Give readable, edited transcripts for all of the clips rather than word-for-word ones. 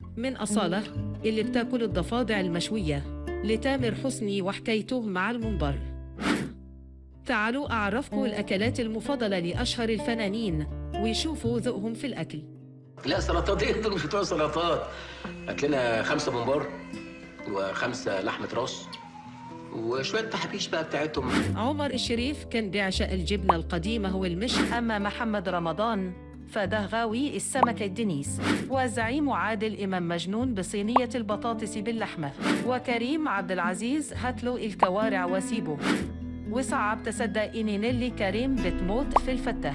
من أصالة اللي بتاكل الضفادع المشوية، لتامر حسني وحكايته مع المنبر. تعالوا أعرفكم الأكلات المفضلة لأشهر الفنانين ويشوفوا ذوقهم في الأكل. لا سلطات ايه دول؟ مش بتوع سلطات. هات لنا 5 ممبار و5 لحمة راس وشوية تحابيش بقى بتاعتهم. عمر الشريف كان بيعشق الجبنة القديمة والمش. أما محمد رمضان فده غاوي السمك الدنيس. وزعيم عادل إمام مجنون بصينية البطاطس باللحمة. وكريم عبد العزيز هاتلو الكوارع وسيبه. وصعب تصدق إني نيلي كريم بتموت في الفتة.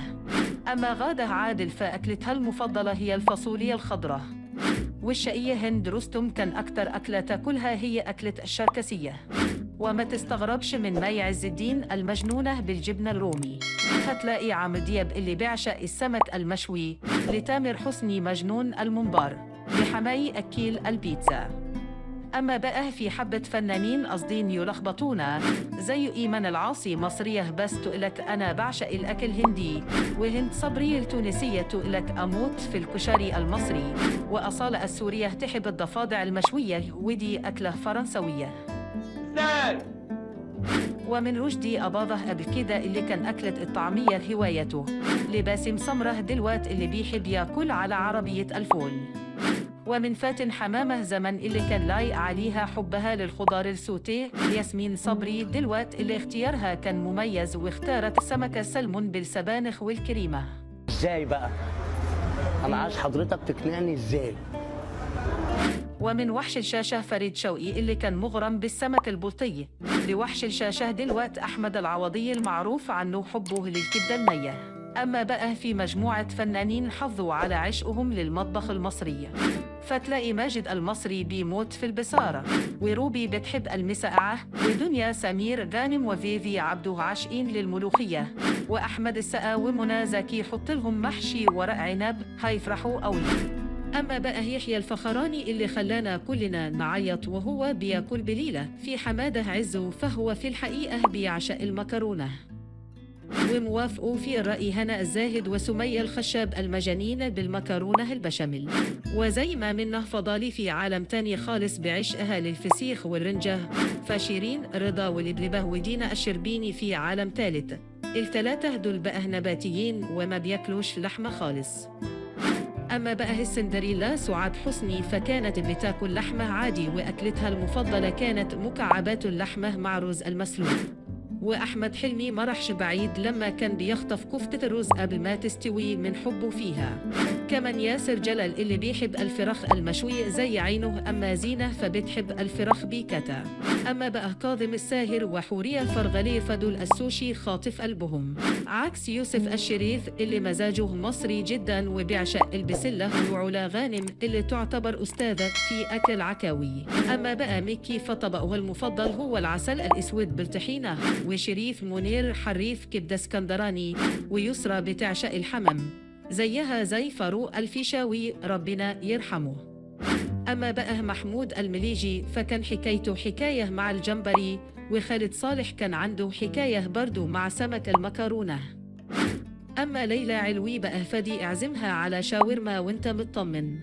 أما غادة عادل فأكلتها المفضلة هي الفاصوليا الخضراء. والشقية هند رستم كان أكتر أكلة تاكلها هي أكلة الشركسية. وما تستغربش من مي عز الدين المجنونة بالجبنة الرومي. هتلاقي عم دياب اللي بيعشق السمك المشوي. لتامر حسني مجنون الممبار. لحماي أكيل البيتزا. أما بقى في حبة فنانين قصدين يلخبطونا زي إيمان العاصي مصرية بس تقلك أنا بعشق الأكل هندي. وهند صبري التونسية تقلك أموت في الكشري المصري. وأصالة السورية تحب الضفادع المشوية ودي أكلة فرنسوية. ومن رشدي أباظة قبل كده اللي كان أكلة الطعمية هوايته. لباسم سمرة دلوقت اللي بيحب ياكل على عربية الفول. ومن فاتن حمامة زمن اللي كان لايق عليها حبها للخضار السوتيه. ياسمين صبري دلوقت اللي اختيارها كان مميز واختارت سمكة سلمون بالسبانخ والكريمة. ازاي بقى؟ انا عايز حضرتك تقنعني ازاي. ومن وحش الشاشة فريد شوقي اللي كان مغرم بالسمك البلطي. لوحش الشاشة دلوقت أحمد العوضي المعروف عنه حبه للكبدة النية. أما بقى في مجموعة فنانين حظوا على عشقهم للمطبخ المصري. فتلاقي ماجد المصري بيموت في البصارة. وروبي بتحب المسقعة. ودنيا سمير غانم وفيفي عبده عاشقين للملوخية. وأحمد السقا ومنى زكي حط لهم محشي ورق عنب هيفرحوا قوي. أما بقى يحيى الفخراني اللي خلانا كلنا نعيط وهو بياكل بليلة في حمادة عزه فهو في الحقيقة بيعشق المكرونة. وموافقوا في الرأي هنا الزاهد وسمية الخشاب المجانين بالمكرونة البشاميل. وزي ما منه فضالي في عالم تاني خالص بعشقها للفسيخ والرنجة. فشيرين رضا والبلبة ودينا الشربيني في عالم ثالث. الثلاثة دول بقى نباتيين وما بياكلوش لحمة خالص. أما بقى السندريلا سعاد حسني فكانت بتاكل لحمة عادي وأكلتها المفضلة كانت مكعبات اللحمة مع رز المسلوق. وأحمد حلمي ما راحش بعيد لما كان بيخطف كفتة الرز قبل ما تستوي من حبه فيها. كمان ياسر جلال اللي بيحب الفراخ المشوية زي عينه. أما زينة فبتحب الفراخ بكتا. أما بقى كاظم الساهر وحورية الفرغلي فدول السوشي خاطف قلبهم. عكس يوسف الشريف اللي مزاجه مصري جدا وبيعشق البسلة. وعلا غانم اللي تعتبر أستاذة في أكل العكاوي. أما بقى ميكي فطبقه المفضل هو العسل الأسود بالطحينة. وشريف منير حريف كبدة اسكندراني. ويسرى بتعشق الحمم زيها زي فاروق الفيشاوي ربنا يرحمه. أما بقى محمود المليجي فكان حكايته حكاية مع الجمبري. وخالد صالح كان عنده حكاية برضو مع سمك المكرونة. أما ليلى علوي بقى فدي اعزمها على شاورما وانت مطمن.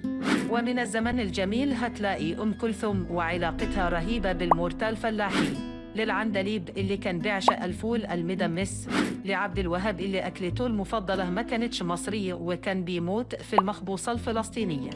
ومن الزمن الجميل هتلاقي أم كلثوم وعلاقتها رهيبة بالمورتال فلاحي. للعندليب اللي كان بيعشق الفول المدمس. لعبد الوهاب اللي أكلته المفضلة ما كانتش مصرية وكان بيموت في المخبوصة الفلسطينية.